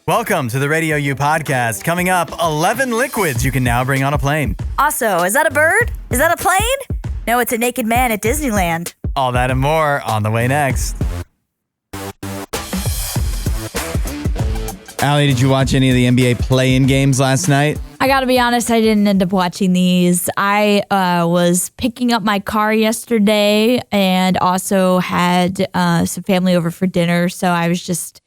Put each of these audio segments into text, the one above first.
Welcome to the RadioU Podcast. Coming up, 11 liquids you can now bring on a plane. Also, is that a bird? Is that a plane? No, it's a naked man at Disneyland. All that and more on the way next. Allie, did you watch any of the NBA play-in games last night? I gotta be honest, I didn't end up watching these. I was picking up my car yesterday and also had some family over for dinner, so I was just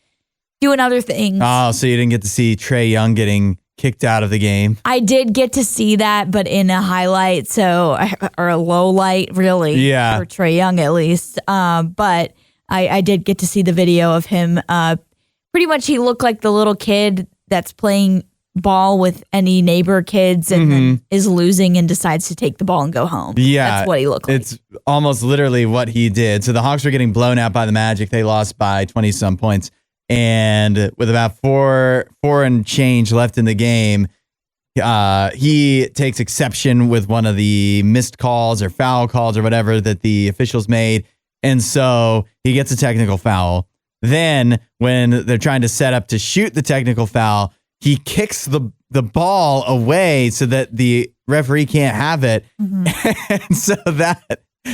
doing other things. Oh, so you didn't get to see Trae Young getting kicked out of the game? I did get to see that, but in a highlight, or a low light, really. Yeah. For Trae Young, at least. But I did get to see the video of him. Pretty much he looked like the little kid that's playing ball with any neighbor kids and then is losing and decides to take the ball and go home. Yeah. That's what he looked like. It's almost literally what he did. So the Hawks were getting blown out by the Magic. They lost by 20-some points. And with about four and change left in the game, he takes exception with one of the missed calls or foul calls or whatever that the officials made. And so he gets a technical foul. Then when they're trying to set up to shoot the technical foul, he kicks the ball away so that the referee can't have it. And so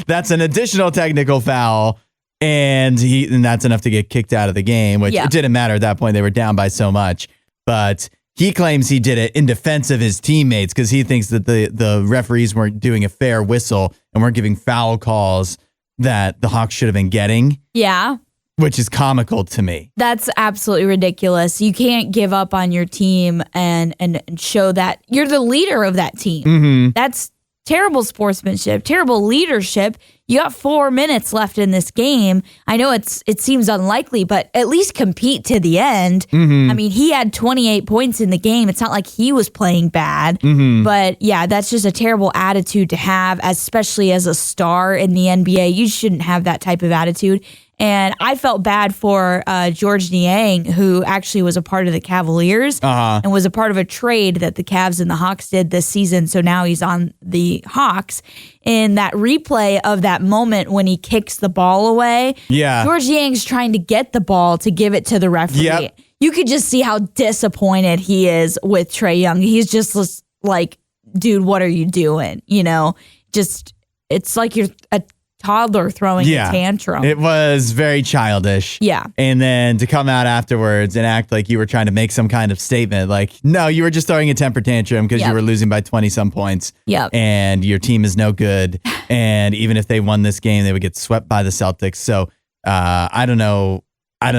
that's an additional technical foul. And that's enough to get kicked out of the game, which it didn't matter at that point. They were down by so much. But he claims he did it in defense of his teammates because he thinks that the referees weren't doing a fair whistle and weren't giving foul calls that the Hawks should have been getting. Yeah. Which is comical to me. That's absolutely ridiculous. You can't give up on your team and show that you're the leader of that team. That's terrible sportsmanship, terrible leadership. You got 4 minutes left in this game. I know it seems unlikely, but at least compete to the end. I mean, he had 28 points in the game. It's not like he was playing bad. But yeah, that's just a terrible attitude to have, especially as a star in the NBA. You shouldn't have that type of attitude. And I felt bad for George Niang, who actually was a part of the Cavaliers and was a part of a trade that the Cavs and the Hawks did this season. So now he's on the Hawks. In that replay of that moment when he kicks the ball away, George Niang's trying to get the ball to give it to the referee. You could just see how disappointed he is with Trae Young. He's just like, dude, what are you doing? You know, just it's like you're a toddler throwing a tantrum. It was very childish. Yeah. And then to come out afterwards and act like you were trying to make some kind of statement, like, no, you were just throwing a temper tantrum because you were losing by 20-some points. And your team is no good. And even if they won this game, they would get swept by the Celtics. So I don't know why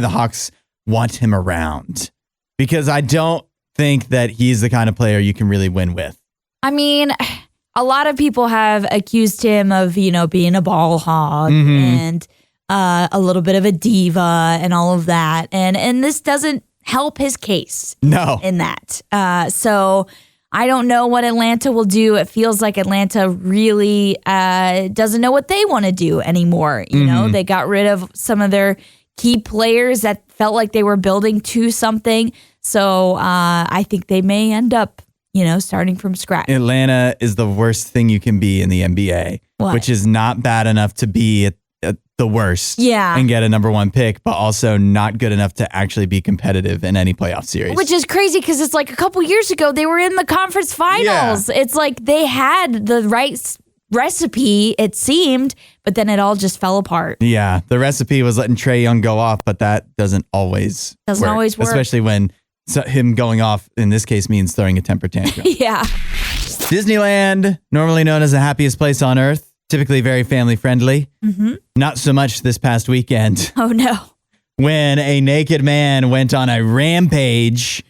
the Hawks want him around, because I don't think that he's the kind of player you can really win with. I mean, a lot of people have accused him of, being a ball hog and a little bit of a diva and all of that. And this doesn't help his case. No. In that. So I don't know what Atlanta will do. It feels like Atlanta really doesn't know what they want to do anymore. You know, they got rid of some of their key players that felt like they were building to something. So I think they may end up starting from scratch. Atlanta is the worst thing you can be in the NBA, which is not bad enough to be at the worst and get a number one pick, but also not good enough to actually be competitive in any playoff series. Which is crazy because it's like a couple years ago, they were in the conference finals. Yeah. It's like they had the right recipe, it seemed, but then it all just fell apart. Yeah, the recipe was letting Trae Young go off, but that doesn't always work. Especially when him going off, in this case, means throwing a temper tantrum. Yeah. Disneyland, normally known as the happiest place on earth, typically very family friendly. Not so much this past weekend. Oh, no. When a naked man went on a rampage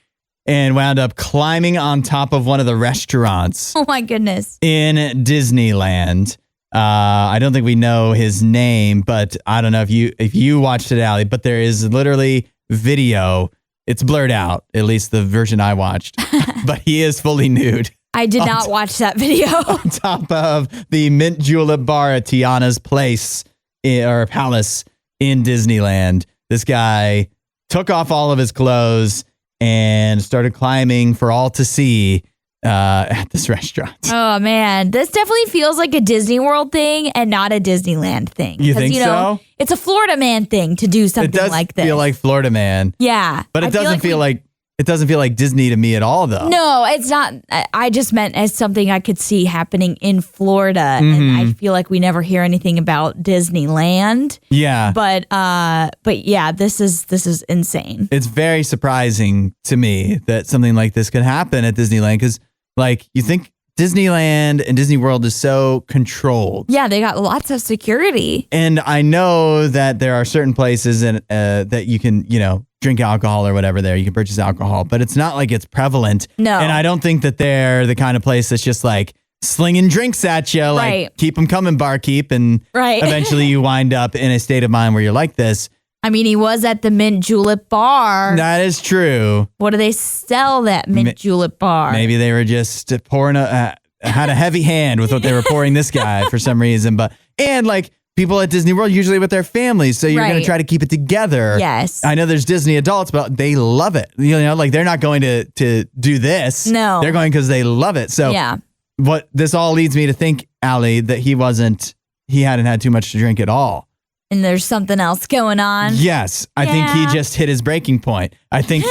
and wound up climbing on top of one of the restaurants. Oh, my goodness. In Disneyland. I don't think we know his name, but I don't know if you watched it, Allie, but there is literally video. It's blurred out, at least the version I watched, but he is fully nude. I did not watch that video. On top of the mint julep bar at Tiana's Palace in Disneyland. This guy took off all of his clothes and started climbing for all to see at this restaurant. Oh man, this definitely feels like a Disney World thing and not a Disneyland thing. You think so? It's a Florida man thing to do something like this. It does feel like Florida man. Yeah. But it doesn't feel like Disney to me at all, though. No, it's not. I just meant as something I could see happening in Florida, and I feel like we never hear anything about Disneyland. Yeah, but yeah, this is insane. It's very surprising to me that something like this could happen at Disneyland, because like you think Disneyland and Disney World is so controlled. Yeah, they got lots of security, and I know that there are certain places that you can drink alcohol or whatever there. You can purchase alcohol, but it's not like it's prevalent. No. And I don't think that they're the kind of place that's just like slinging drinks at you, like right. Keep them coming, barkeep. And eventually you wind up in a state of mind where you're like this. I mean, he was at the Mint Julep Bar. That is true. What do they sell that Mint Julep Bar? Maybe they were just pouring had a heavy hand with what they were pouring this guy for some reason. And like, people at Disney World usually with their families, so you're going to try to keep it together. Yes. I know there's Disney adults, but they love it. Like they're not going to do this. No. They're going because they love it. So what this all leads me to think, Allie, that he hadn't had too much to drink at all. And there's something else going on. Yes. I think he just hit his breaking point. I think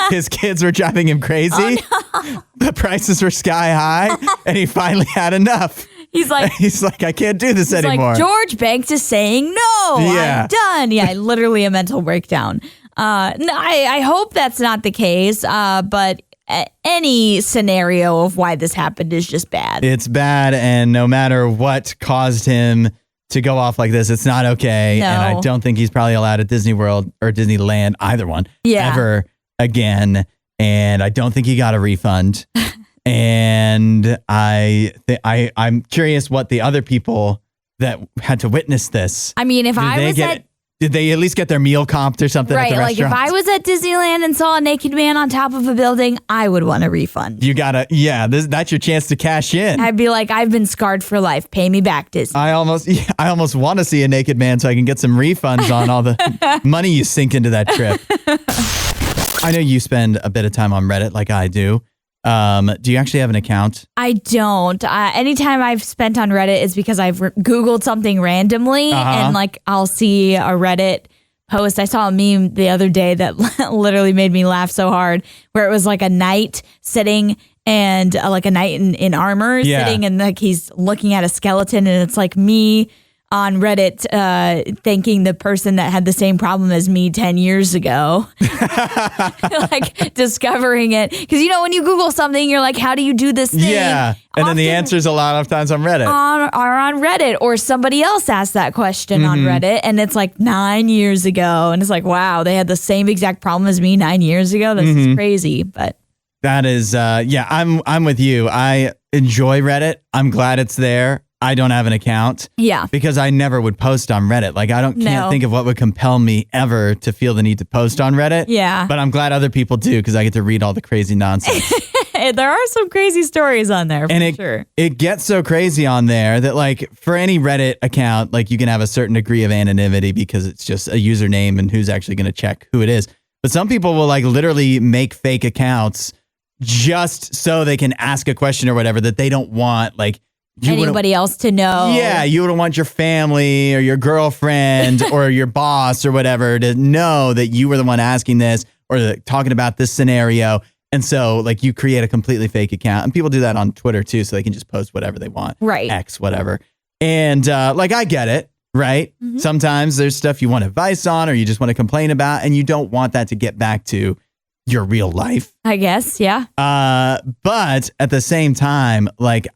his kids were driving him crazy. Oh, no. The prices were sky high, and he finally had enough. He's like, I can't do this anymore. Like, George Banks is saying, no, I'm done. Yeah, literally a mental breakdown. No, I hope that's not the case, but any scenario of why this happened is just bad. It's bad, and no matter what caused him to go off like this, it's not okay. No. And I don't think he's probably allowed at Disney World or Disneyland, either one, ever again. And I don't think he got a refund. And I'm curious what the other people that had to witness this. I mean, did they at least get their meal comped or something at the restaurant? Like if I was at Disneyland and saw a naked man on top of a building, I would want a refund. You gotta, that's your chance to cash in. I'd be like, I've been scarred for life. Pay me back, Disney. I almost want to see a naked man so I can get some refunds on all the money you sink into that trip. I know you spend a bit of time on Reddit like I do. Do you actually have an account? I don't. Anytime I've spent on Reddit is because I've Googled something randomly and like I'll see a Reddit post. I saw a meme the other day that literally made me laugh so hard, where it was like a knight sitting and like a knight in armor sitting, and like he's looking at a skeleton, and it's like me on Reddit thanking the person that had the same problem as me 10 years ago. Like discovering it. Because, when you Google something, you're like, how do you do this thing? Yeah. And then the answers a lot of times on Reddit. Are on Reddit, or somebody else asked that question on Reddit, and it's like 9 years ago. And it's like, wow, they had the same exact problem as me 9 years ago. This is crazy. But that is, I'm with you. I enjoy Reddit. I'm glad it's there. I don't have an account. Yeah. Because I never would post on Reddit. Like, can't think of what would compel me ever to feel the need to post on Reddit. Yeah. But I'm glad other people do, because I get to read all the crazy nonsense. There are some crazy stories on there, for sure. It gets so crazy on there that, like, for any Reddit account, like, you can have a certain degree of anonymity because it's just a username and who's actually going to check who it is. But some people will, like, literally make fake accounts just so they can ask a question or whatever that they don't want, like, anybody else to know. Yeah, you wouldn't want your family or your girlfriend or your boss or whatever to know that you were the one asking this or talking about this scenario. And so, like, you create a completely fake account. And people do that on Twitter, too, so they can just post whatever they want. Right. X, whatever. And, like, I get it, right? Mm-hmm. Sometimes there's stuff you want advice on or you just want to complain about, and you don't want that to get back to your real life. I guess, yeah. But at the same time, like,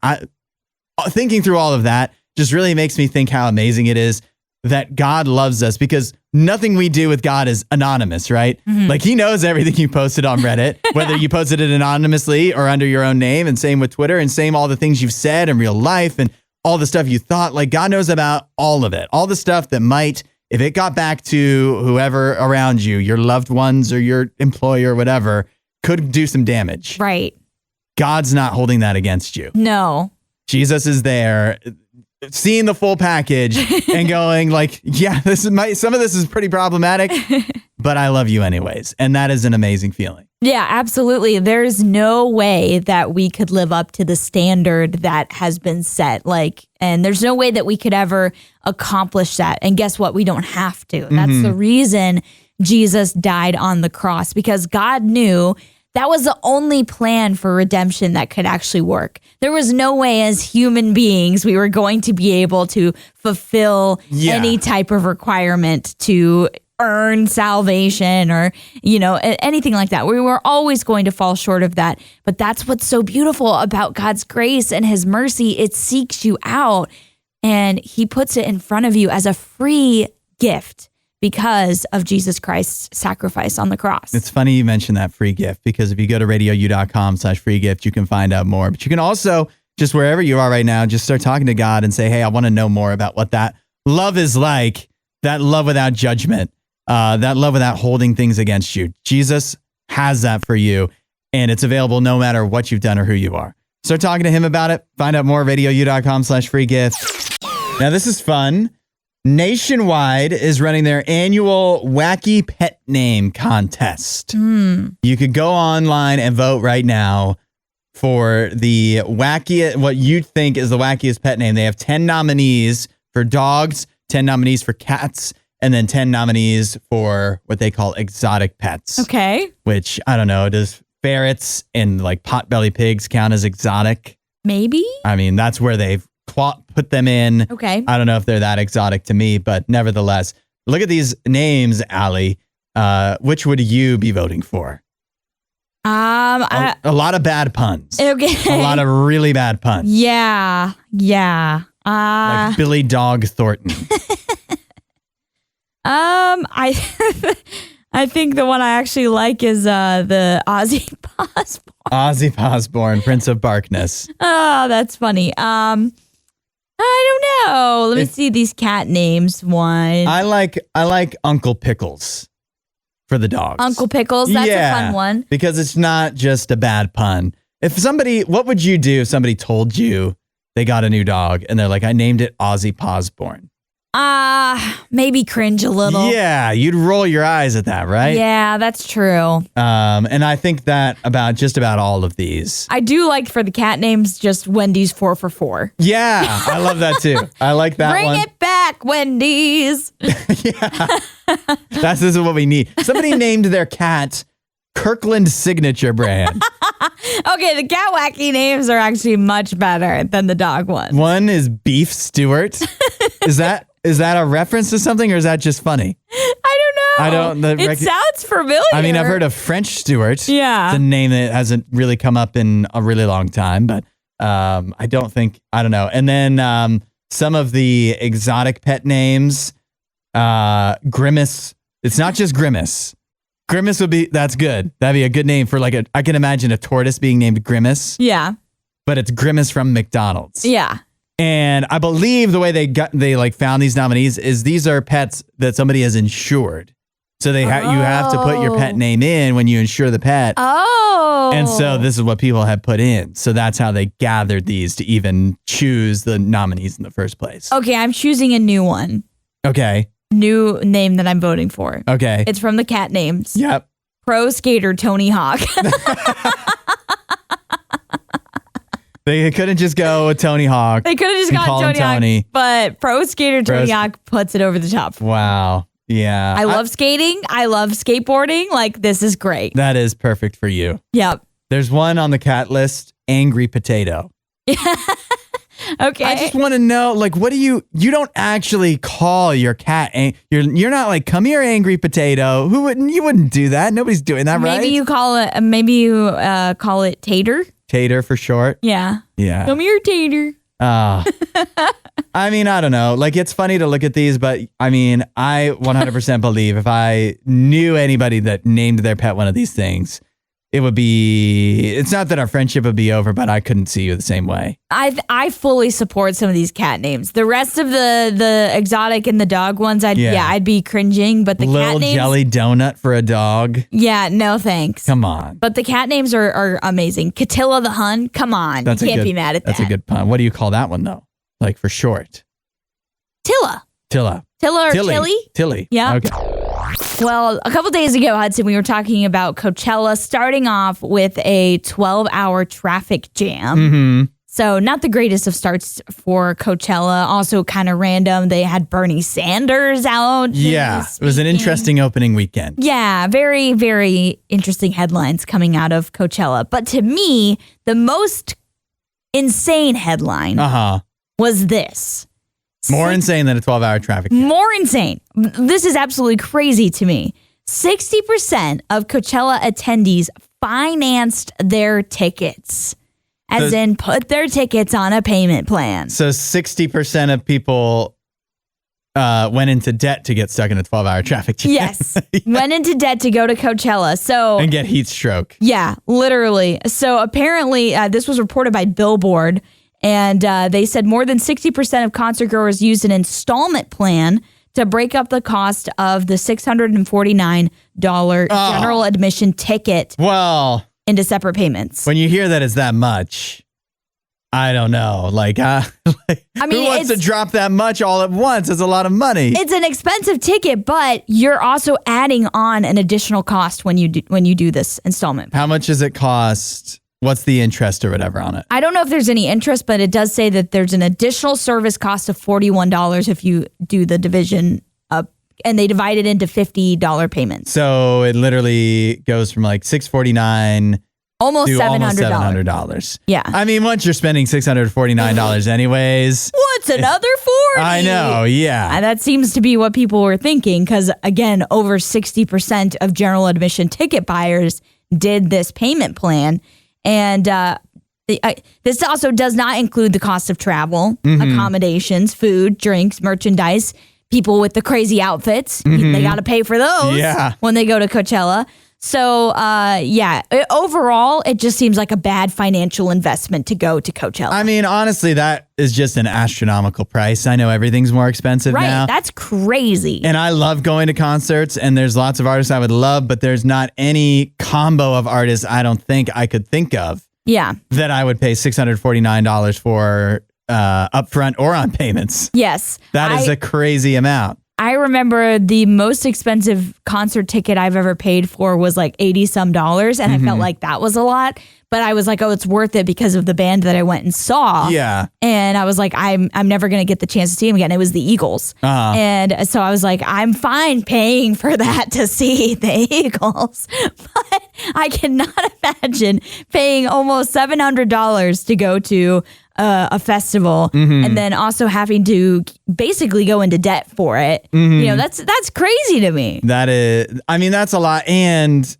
thinking through all of that just really makes me think how amazing it is that God loves us, because nothing we do with God is anonymous, right? Mm-hmm. Like, he knows everything you posted on Reddit, whether you posted it anonymously or under your own name, and same with Twitter, and same all the things you've said in real life and all the stuff you thought. Like, God knows about all of it, all the stuff that might, if it got back to whoever around you, your loved ones or your employer or whatever, could do some damage. Right. God's not holding that against you. No. Jesus is there, seeing the full package and going like, yeah, some of this is pretty problematic, but I love you anyways. And that is an amazing feeling. Yeah, absolutely. There's no way that we could live up to the standard that has been set. And there's no way that we could ever accomplish that. And guess what? We don't have to. That's the reason Jesus died on the cross, because God knew that was the only plan for redemption that could actually work. There was no way as human beings we were going to be able to fulfill any type of requirement to earn salvation or, anything like that. We were always going to fall short of that. But that's what's so beautiful about God's grace and his mercy. It seeks you out and he puts it in front of you as a free gift because of Jesus Christ's sacrifice on the cross. It's funny you mentioned that free gift, because if you go to radiou.com/free gift, you can find out more. But you can also, just wherever you are right now, just start talking to God and say, hey, I want to know more about what that love is like, that love without judgment. That love without holding things against you. Jesus has that for you, and it's available no matter what you've done or who you are. Start talking to him about it. Find out more at radiou.com/free gift. Now, this is fun. Nationwide is running their annual Wacky Pet Name Contest. You could go online and vote right now for the wackiest, what you think is the wackiest pet name. They have 10 nominees for dogs, 10 nominees for cats, and then 10 nominees for what they call exotic pets. Okay. Which, I don't know, does ferrets and potbelly pigs count as exotic? Maybe. I mean, that's where they've put them in. Okay. I don't know if they're that exotic to me, but nevertheless, look at these names, Allie. Which would you be voting for? A lot of bad puns. Okay. A lot of really bad puns. Yeah. Like Billy Dog Thornton. I think the one I actually like is the Ozzy Osbourne. Ozzy Osbourne, Prince of Barkness. Oh, that's funny. I don't know. Let me see these cat names. One. I like Uncle Pickles for the dogs. Uncle Pickles, that's a fun one. Because it's not just a bad pun. What would you do if somebody told you they got a new dog and they're like, I named it Ozzy Osbourne? Maybe cringe a little. Yeah, you'd roll your eyes at that, right? Yeah, that's true. And I think that about just about all of these. I do like for the cat names, just Wendy's 4 for 4. Yeah, I love that too. I like that one. Bring it back, Wendy's. Yeah. This is what we need. Somebody named their cat Kirkland Signature Brand. Okay, the cat wacky names are actually much better than the dog ones. One is Beef Stewart. Is that a reference to something, or is that just funny? I don't know. It sounds familiar. I mean, I've heard of French Stewart. Yeah. It's a name that hasn't really come up in a really long time, but I don't know. And then some of the exotic pet names, Grimace. It's not just Grimace. Grimace that's good. That'd be a good name for I can imagine a tortoise being named Grimace. Yeah. But it's Grimace from McDonald's. Yeah. And I believe the way they found these nominees is these are pets that somebody has insured. So you have to put your pet name in when you insure the pet. Oh. And so this is what people have put in. So that's how they gathered these to even choose the nominees in the first place. Okay, I'm choosing a new one. Okay. New name that I'm voting for. Okay. It's from the cat names. Yep. Pro skater Tony Hawk. They couldn't just go with Tony Hawk. They could have just gone Tony Hawk, but pro skater Tony Hawk puts it over the top. Wow. Yeah. I love skating. I love skateboarding. This is great. That is perfect for you. Yep. There's one on the cat list, Angry Potato. Okay. I just want to know, what do you don't actually call your cat, you're not like, come here, Angry Potato. You wouldn't do that. Nobody's doing that, right? Maybe you call it Tater. Tater for short. Yeah. Yeah. Come here, Tater. I mean, I don't know. It's funny to look at these, but I mean, I 100% believe if I knew anybody that named their pet one of these things, it's not that our friendship would be over, but I couldn't see you the same way. I fully support some of these cat names. The rest of the exotic and the dog ones, I'd be cringing, but the cat names. Little jelly donut for a dog. Yeah, no thanks. Come on. But the cat names are amazing. Catilla the Hun, come on. You can't be mad at that. That's a good pun. What do you call that one though? For short. Tilla. Tilla. Tilla or Tilly? Tilly. Yeah. Okay. Well, a couple days ago, Hudson, we were talking about Coachella starting off with a 12-hour traffic jam. Mm-hmm. So not the greatest of starts for Coachella. Also kind of random. They had Bernie Sanders out. Yeah, it was an interesting opening weekend. Yeah, very, very interesting headlines coming out of Coachella. But to me, the most insane headline was this. More insane than a 12-hour traffic jam. More insane. This is absolutely crazy to me. 60% of Coachella attendees financed their tickets. As in, put their tickets on a payment plan. So 60% of people went into debt to get stuck in a 12-hour traffic jam. Yes. Went into debt to go to Coachella. And get heat stroke. Yeah, literally. So apparently, this was reported by Billboard, and they said more than 60% of concert goers used an installment plan to break up the cost of the $649 general admission ticket. Well, into separate payments. When you hear that it's that much, I don't know. Who wants to drop that much all at once? It's a lot of money. It's an expensive ticket, but you're also adding on an additional cost when you do this installment. How much does it cost? What's the interest or whatever on it? I don't know if there's any interest, but it does say that there's an additional service cost of $41 if you do the division up. And they divide it into $50 payments. So it literally goes from like $649 almost to $700. Yeah. I mean, once you're spending $649 anyways. What's another $40? I know, yeah. And that seems to be what people were thinking because, again, over 60% of general admission ticket buyers did this payment plan. And this also does not include the cost of travel, accommodations, food, drinks, merchandise. People with the crazy outfits, they got to pay for those when they go to Coachella. So, overall, it just seems like a bad financial investment to go to Coachella. I mean, honestly, that is just an astronomical price. I know everything's more expensive now. Right, that's crazy. And I love going to concerts, and there's lots of artists I would love, but there's not any combo of artists I don't think I could think of that I would pay $649 for upfront or on payments. Yes. That is a crazy amount. I remember the most expensive concert ticket I've ever paid for was like $80 some, and I felt like that was a lot. But I was like, oh, it's worth it because of the band that I went and saw. Yeah. And I was like, I'm never going to get the chance to see him again. It was the Eagles. And so I was like, I'm fine paying for that to see the Eagles. But I cannot imagine paying almost $700 to go to a festival and then also having to basically go into debt for it. You know, that's crazy to me. That is, I mean, that's a lot. And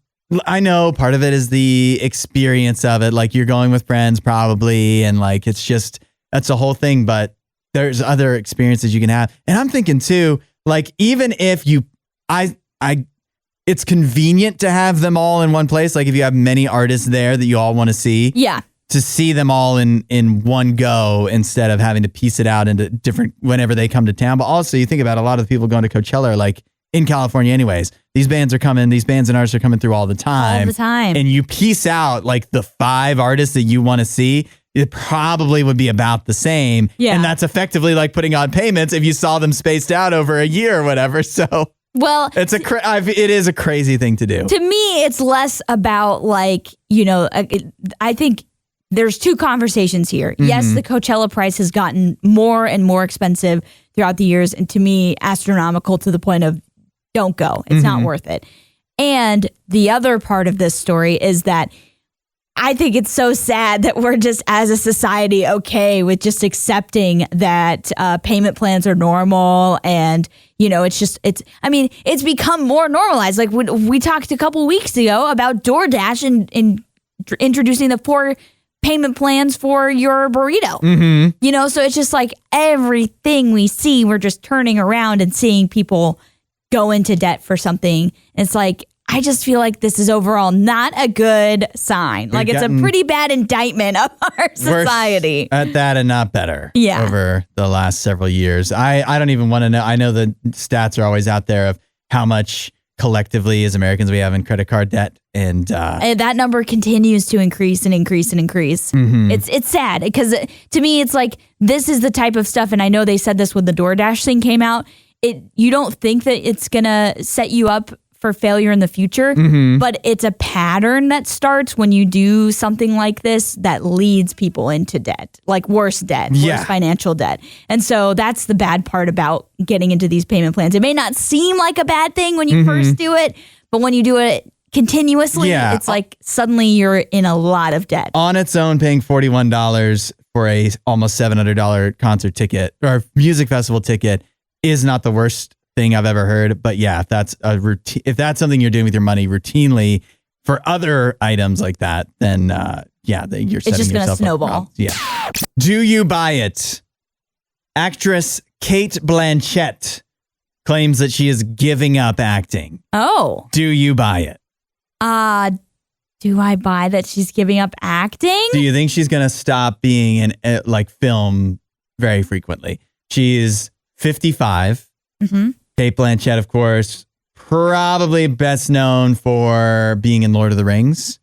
I know part of it is the experience of it. Like you're going with friends probably. And like, it's just, that's a whole thing, but there's other experiences you can have. And I'm thinking too, like, even if it's convenient to have them all in one place. Like if you have many artists there that you all want to see. Yeah. To see them all in one go instead of having to piece it out into different whenever they come to town. But also you think about a lot of the people going to Coachella are like in California anyways. These bands and artists are coming through all the time. All the time. And you piece out like the 5 artists that you want to see, it probably would be about the same. Yeah. And that's effectively like putting on payments if you saw them spaced out over a year or whatever. So well, it is a crazy thing to do. To me, it's less about like, you know, I think there's 2 conversations here. Yes, the Coachella price has gotten more and more expensive throughout the years. And to me, astronomical to the point of don't go. It's not worth it. And the other part of this story is that I think it's so sad that we're just as a society okay with just accepting that payment plans are normal. And, you know, it's become more normalized. Like we talked a couple weeks ago about DoorDash and introducing the 4 payment plans for your burrito. You know, so it's just like everything we see, we're just turning around and seeing people go into debt for something. And it's like, I just feel like this is overall not a good sign. Like it's a pretty bad indictment of our society. At that and not better. Yeah. Over the last several years. I don't even want to know. I know the stats are always out there of how much collectively as Americans we have in credit card debt. And that number continues to increase and increase and increase. It's sad because to me, it's like this is the type of stuff. And I know they said this when the DoorDash thing came out. You don't think that it's going to set you up for failure in the future, but it's a pattern that starts when you do something like this that leads people into debt, like worse financial debt. And so that's the bad part about getting into these payment plans. It may not seem like a bad thing when you first do it, but when you do it continuously, it's like suddenly you're in a lot of debt. On its own, paying $41 for a almost $700 concert ticket or music festival ticket is not the worst thing I've ever heard. But yeah, if that's if that's something you're doing with your money routinely for other items like that, then you're setting yourself up. It's just going to snowball. Yeah. Do you buy it? Actress Cate Blanchett claims that she is giving up acting. Oh. Do you buy it? Do I buy that she's giving up acting? Do you think she's going to stop being in film very frequently? She's 55. Cate Blanchett, of course, probably best known for being in Lord of the Rings.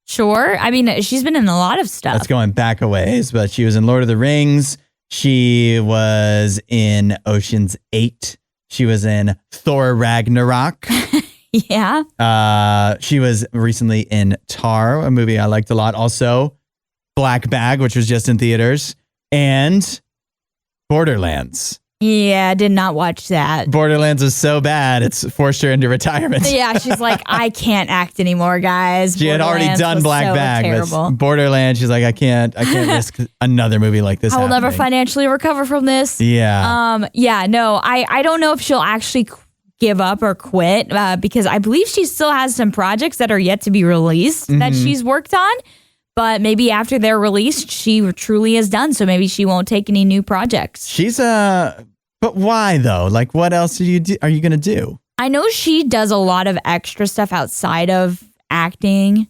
Sure. I mean, she's been in a lot of stuff. That's going back a ways, but she was in Lord of the Rings. She was in Ocean's 8. She was in Thor Ragnarok. Yeah. She was recently in Tar, a movie I liked a lot. Also, Black Bag, which was just in theaters, and Borderlands. Yeah, I did not watch that. Borderlands was so bad, it's forced her into retirement. Yeah, she's like, I can't act anymore, guys. She had already done Black Bag, but Borderlands, she's like, I can't risk another movie like this. I will never financially recover from this. Yeah. No, I don't know if she'll actually give up or quit because I believe she still has some projects that are yet to be released that she's worked on. But maybe after they're released, she truly is done. So maybe she won't take any new projects. She's but why though? Like, what else are you going to do? I know she does a lot of extra stuff outside of acting,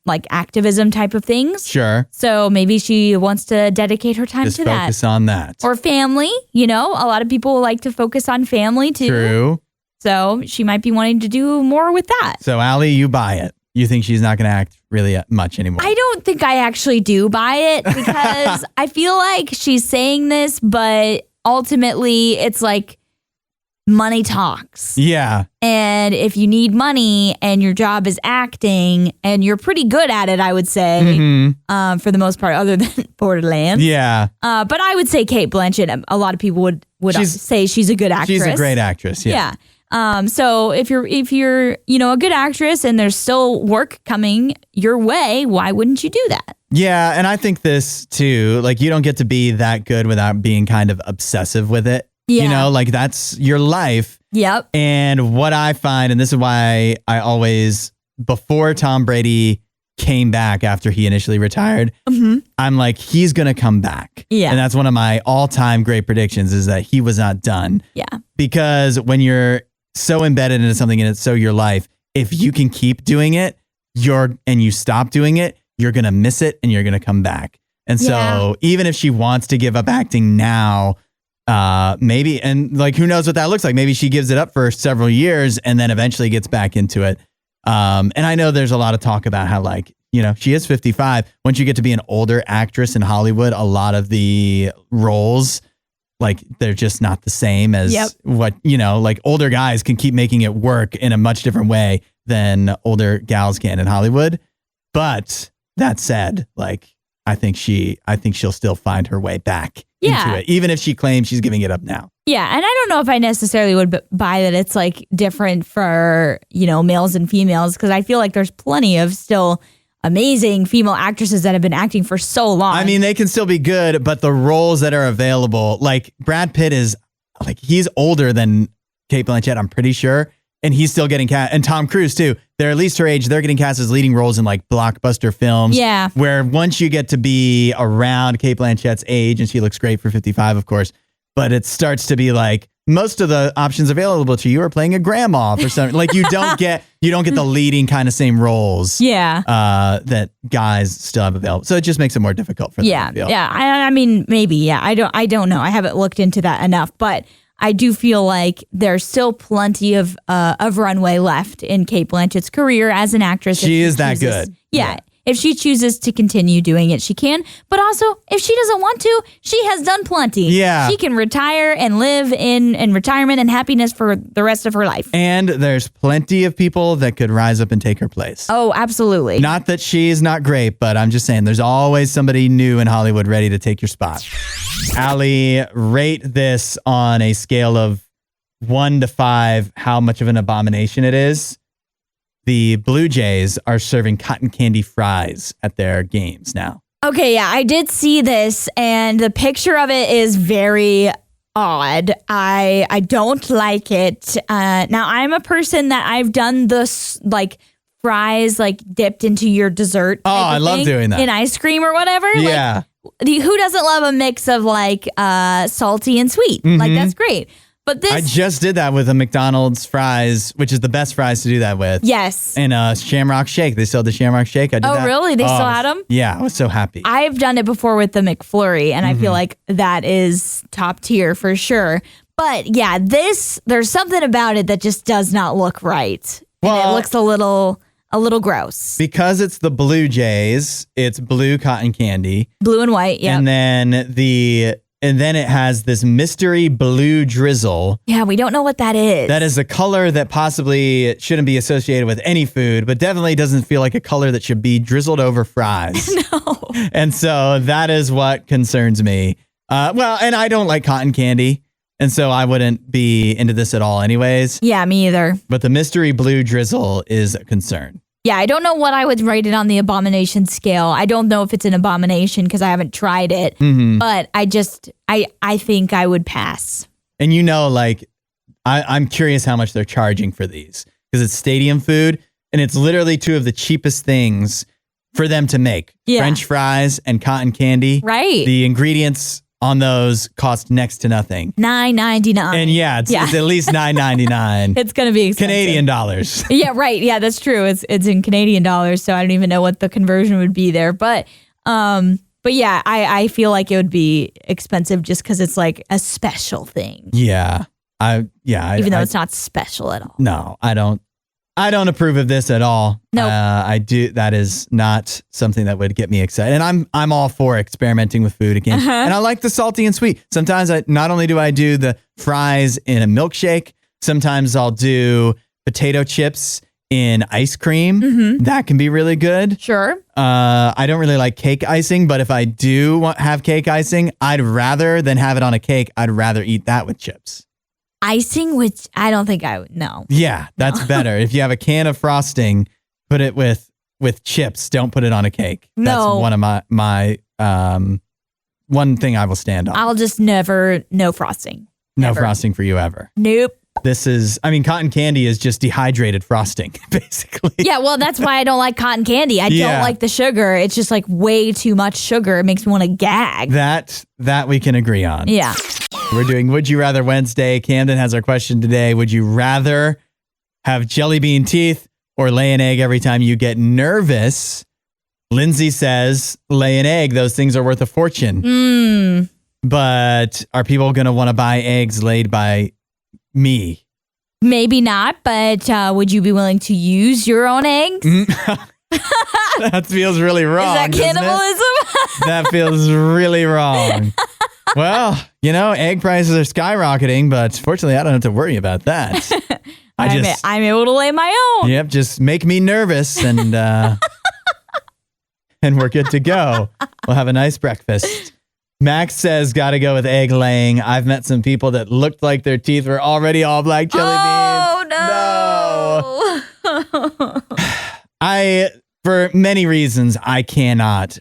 like activism type of things. Sure. So maybe she wants to dedicate her time to that. Just focus on that. Or family. You know, a lot of people like to focus on family too. True. So she might be wanting to do more with that. So Allie, you buy it. You think she's not going to act really much anymore? I don't think I actually do buy it because I feel like she's saying this, but ultimately it's like money talks. Yeah. And if you need money and your job is acting and you're pretty good at it, I would say, for the most part, other than Borderlands. Yeah. But I would say Cate Blanchett, a lot of people would say she's a good actress. She's a great actress. Yeah. So if you're a good actress and there's still work coming your way, why wouldn't you do that? Yeah, and I think this too, like you don't get to be that good without being kind of obsessive with it. Yeah. You know, like that's your life. Yep. And what I find, and this is why I always, before Tom Brady came back after he initially retired, I'm like, he's going to come back. Yeah. And that's one of my all-time great predictions is that he was not done. Yeah. Because when you're so embedded into something and it's so your life, if you can keep doing it, and you stop doing it, you're going to miss it and you're going to come back. And so even if she wants to give up acting now, maybe, and like, who knows what that looks like? Maybe she gives it up for several years and then eventually gets back into it. And I know there's a lot of talk about how, like, you know, she is 55. Once you get to be an older actress in Hollywood, a lot of the roles, like, they're just not the same as what, you know, like older guys can keep making it work in a much different way than older gals can in Hollywood. But that said, like, I think she'll still find her way back into it, even if she claims she's giving it up now. Yeah. And I don't know if I necessarily would buy that it's like different for, you know, males and females, because I feel like there's plenty of still amazing female actresses that have been acting for so long. I mean, they can still be good, but the roles that are available, like Brad Pitt is like, he's older than Cate Blanchett, I'm pretty sure. And he's still getting cast, and Tom Cruise too. They're at least her age. They're getting cast as leading roles in like blockbuster films. Yeah. Where once you get to be around Cate Blanchett's age, and she looks great for 55, of course, but it starts to be like most of the options available to you are playing a grandma for something. Like you don't get the leading kind of same roles. Yeah. That guys still have available. So it just makes it more difficult for them. Yeah. Yeah. I mean, maybe. Yeah. I don't know. I haven't looked into that enough, but I do feel like there's still plenty of runway left in Cate Blanchett's career as an actress. She is that good. Yeah. if she chooses to continue doing it, she can. But also, if she doesn't want to, she has done plenty. Yeah. She can retire and live in retirement and happiness for the rest of her life. And there's plenty of people that could rise up and take her place. Oh, absolutely. Not that she's not great, but I'm just saying there's always somebody new in Hollywood ready to take your spot. Allie, rate this on a scale of 1 to 5, how much of an abomination it is. The Blue Jays are serving cotton candy fries at their games now. Okay, yeah, I did see this, and the picture of it is very odd. I don't like it. Now, I'm a person that I've done this, like, fries, like, dipped into your dessert. Oh, I love doing that. In ice cream or whatever. Yeah. Like, who doesn't love a mix of, like, salty and sweet? Like, that's great. But this, I just did that with a McDonald's fries, which is the best fries to do that with. yes. And a Shamrock Shake. They still have the Shamrock Shake. I did that. Oh, really? They still had them? Yeah, I was so happy. I've done it before with the McFlurry, and I feel like that is top tier for sure. But yeah, there's something about it that just does not look right. And Well- it looks a little gross. Because it's the Blue Jays, it's blue cotton candy. Blue and white, yeah. And then it has this mystery blue drizzle. Yeah, we don't know what that is. That is a color that possibly shouldn't be associated with any food, but definitely doesn't feel like a color that should be drizzled over fries. No. And so that is what concerns me. Well, and I don't like cotton candy, and so I wouldn't be into this at all anyways. Yeah, me either. But the mystery blue drizzle is a concern. Yeah, I don't know what I would rate it on the abomination scale. I don't know if it's an abomination because I haven't tried it. But I think I would pass. And like, I'm curious how much they're charging for these because it's stadium food and it's literally two of the cheapest things for them to make. Yeah. French fries and cotton candy. Right. The ingredients on those cost next to nothing. $9.99. And it's at least $9.99. It's going to be expensive. Canadian dollars. Yeah, right. Yeah, that's true. It's in Canadian dollars, so I don't even know what the conversion would be there. But yeah, I feel like it would be expensive just because it's like a special thing. Yeah. Even though it's not special at all. No, I don't approve of this at all. No, I do. That is not something that would get me excited. And I'm all for experimenting with food again. And I like the salty and sweet. Sometimes not only do I do the fries in a milkshake, sometimes I'll do potato chips in ice cream. That can be really good. Sure. I don't really like cake icing, but if I do have cake icing, I'd rather than have it on a cake. I'd rather eat that with chips. Icing, which I don't think I would. No. Yeah, that's better. If you have a can of frosting, put it with chips. Don't put it on a cake. No. That's one of my one thing I will stand on. I'll just no frosting. No Never. frosting for you ever. Nope. Cotton candy is just dehydrated frosting, basically. Yeah, well, that's why I don't like cotton candy. I don't like the sugar. It's just like way too much sugar. It makes me want to gag. That we can agree on. Yeah. We're doing Would You Rather Wednesday. Camden has our question today. Would you rather have jelly bean teeth or lay an egg every time you get nervous? Lindsay says lay an egg. Those things are worth a fortune. But are people going to want to buy eggs laid by me? Maybe not, but would you be willing to use your own eggs? That feels really wrong. Is that cannibalism? That feels really wrong. Well, egg prices are skyrocketing, but fortunately, I don't have to worry about that. I'm able to lay my own. Yep, just make me nervous and and we're good to go. We'll have a nice breakfast. Max says, gotta go with egg laying. I've met some people that looked like their teeth were already all black jelly beans. Oh, no. For many reasons, I cannot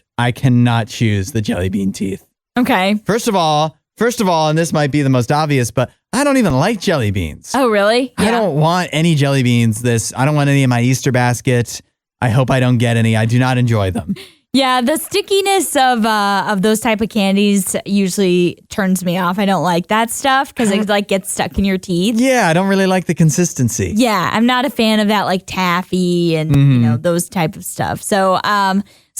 choose the jelly bean teeth. Okay. First of all, and this might be the most obvious, but I don't even like jelly beans. Oh, really? I don't want any jelly beans. I don't want any in my Easter basket. I hope I don't get any. I do not enjoy them. Yeah, the stickiness of those type of candies usually turns me off. I don't like that stuff because it like gets stuck in your teeth. Yeah, I don't really like the consistency. Yeah, I'm not a fan of that like taffy and those type of stuff. So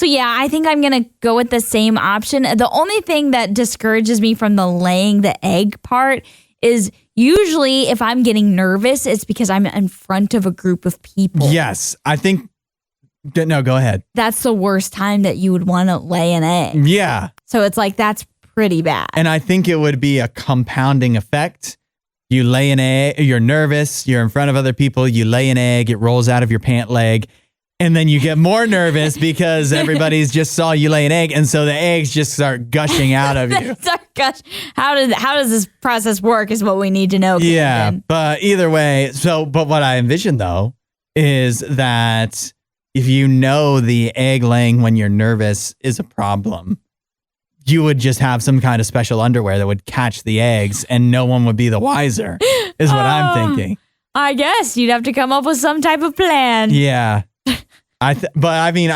yeah, I think I'm gonna go with the same option. The only thing that discourages me from the laying the egg part is usually if I'm getting nervous, it's because I'm in front of a group of people. Yes, I think No, go ahead. That's the worst time that you would want to lay an egg. Yeah. So it's like, that's pretty bad. And I think it would be a compounding effect. You lay an egg, you're nervous, you're in front of other people, you lay an egg, it rolls out of your pant leg, and then you get more nervous because everybody's just saw you lay an egg, and so the eggs just start gushing out of you. How does this process work is what we need to know. Yeah, but either way, but what I envision though is that if you know the egg laying when you're nervous is a problem, you would just have some kind of special underwear that would catch the eggs and no one would be the wiser, is what I'm thinking. I guess you'd have to come up with some type of plan. Yeah. I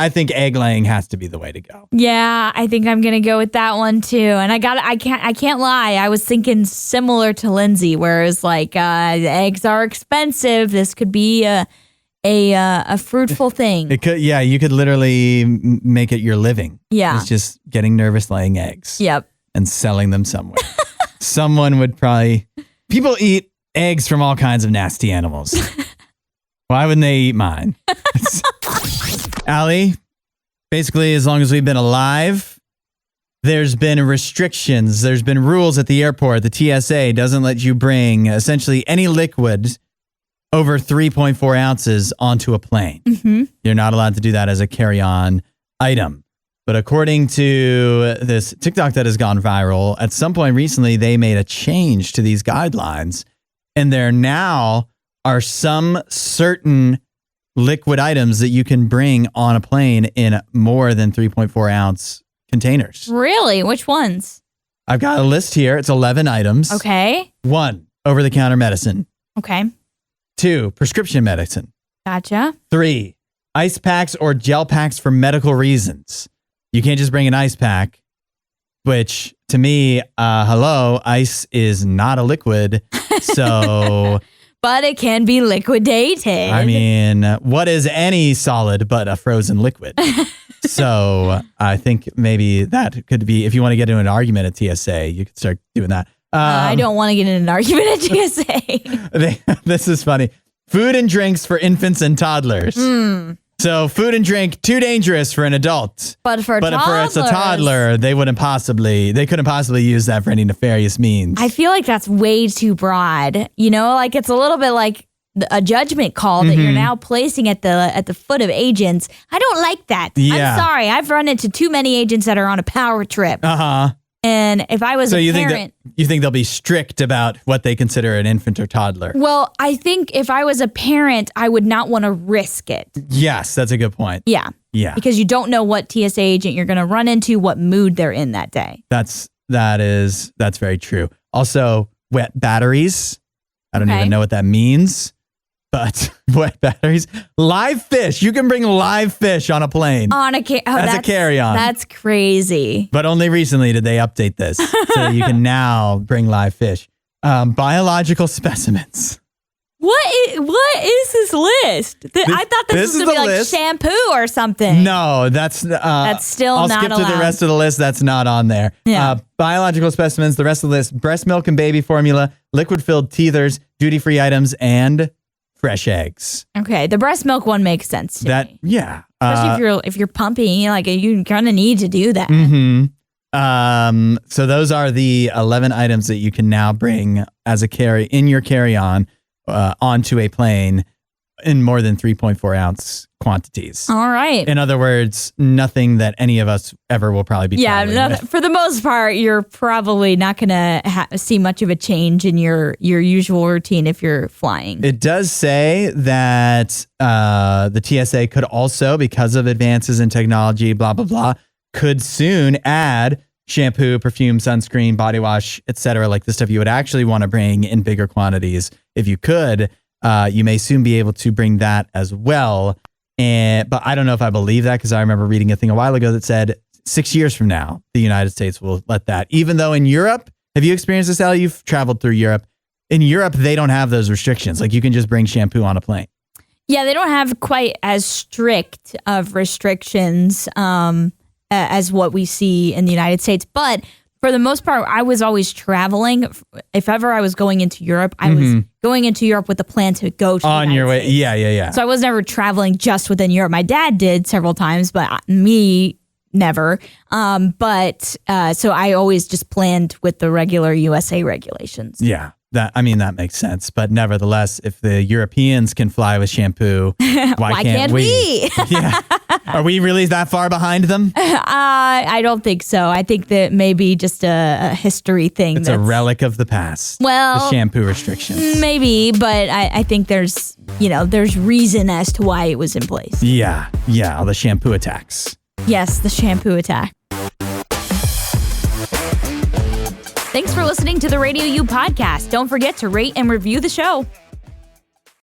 think egg laying has to be the way to go. Yeah, I think I'm gonna go with that one too. And I can't lie. I was thinking similar to Lindsay, where it's like eggs are expensive. This could be a fruitful thing. It could, yeah. You could literally make it your living. Yeah, it's just getting nervous laying eggs. Yep, and selling them somewhere. Someone would probably. People eat eggs from all kinds of nasty animals. Why wouldn't they eat mine? Allie, basically, as long as we've been alive, there's been restrictions. There's been rules at the airport. The TSA doesn't let you bring essentially any liquid over 3.4 ounces onto a plane. Mm-hmm. You're not allowed to do that as a carry-on item. But according to this TikTok that has gone viral, at some point recently, they made a change to these guidelines. And there now are some certain liquid items that you can bring on a plane in more than 3.4 ounce containers. Really? Which ones? I've got a list here. It's 11 items. Okay. 1, over-the-counter medicine. Okay. 2, prescription medicine. Gotcha. 3, ice packs or gel packs for medical reasons. You can't just bring an ice pack, which to me, ice is not a liquid. So... But it can be liquidated. I mean, what is any solid but a frozen liquid? So I think maybe that could be, if you want to get into an argument at TSA, you could start doing that. I don't want to get in an argument at TSA. This is funny. Food and drinks for infants and toddlers. So food and drink, too dangerous for an adult. But for if it's a toddler, they couldn't possibly use that for any nefarious means. I feel like that's way too broad. You know, like it's a little bit like a judgment call that you're now placing at the foot of agents. I don't like that. Yeah. I'm sorry. I've run into too many agents that are on a power trip. Uh-huh. And if I was a parent... You think they'll be strict about what they consider an infant or toddler? Well, I think if I was a parent, I would not want to risk it. Yes, that's a good point. Yeah. Yeah. Because you don't know what TSA agent you're going to run into, what mood they're in that day. That's very true. Also, wet batteries. I don't even know what that means. But wet batteries, live fish. You can bring live fish on a plane. That's a carry-on. That's crazy. But only recently did they update this, so you can now bring live fish. Biological specimens. What is this list? I thought this was going to be like list. Shampoo or something. No, that's still not allowed. I'll skip to the rest of the list. That's not on there. Yeah. Biological specimens. The rest of the list: breast milk and baby formula, liquid-filled teethers, duty-free items, and fresh eggs. Okay, the breast milk one makes sense to me. Yeah. Especially if you're pumping, like you're gonna need to do that. Mm-hmm. So those are the 11 items that you can now bring as in your carry-on onto a plane in more than 3.4 ounce quantities. All right. In other words, nothing that any of us ever will probably be. Yeah, for the most part, you're probably not going to see much of a change in your usual routine if you're flying. It does say that the TSA could also, because of advances in technology, blah, blah, blah, could soon add shampoo, perfume, sunscreen, body wash, etc., like the stuff you would actually want to bring in bigger quantities. If you could, you may soon be able to bring that as well. But I don't know if I believe that, because I remember reading a thing a while ago that said 6 years from now, the United States will let that. Even though in Europe, have you experienced this, Allie? You've traveled through Europe. In Europe, they don't have those restrictions. Like you can just bring shampoo on a plane. Yeah, they don't have quite as strict of restrictions as what we see in the United States. But for the most part, I was always traveling. If ever I was going into Europe, I was going into Europe with the plan to go to on the your United way. States. Yeah. So I was never traveling just within Europe. My dad did several times, but me, never. So I always just planned with the regular USA regulations. Yeah. That makes sense. But nevertheless, if the Europeans can fly with shampoo, why can't we? Yeah. Are we really that far behind them? I don't think so. I think that maybe just a history thing. It's a relic of the past. Well, the shampoo restrictions. Maybe, but I think there's reason as to why it was in place. Yeah. All the shampoo attacks. Yes, the shampoo attack. Thanks for listening to the RadioU Podcast. Don't forget to rate and review the show.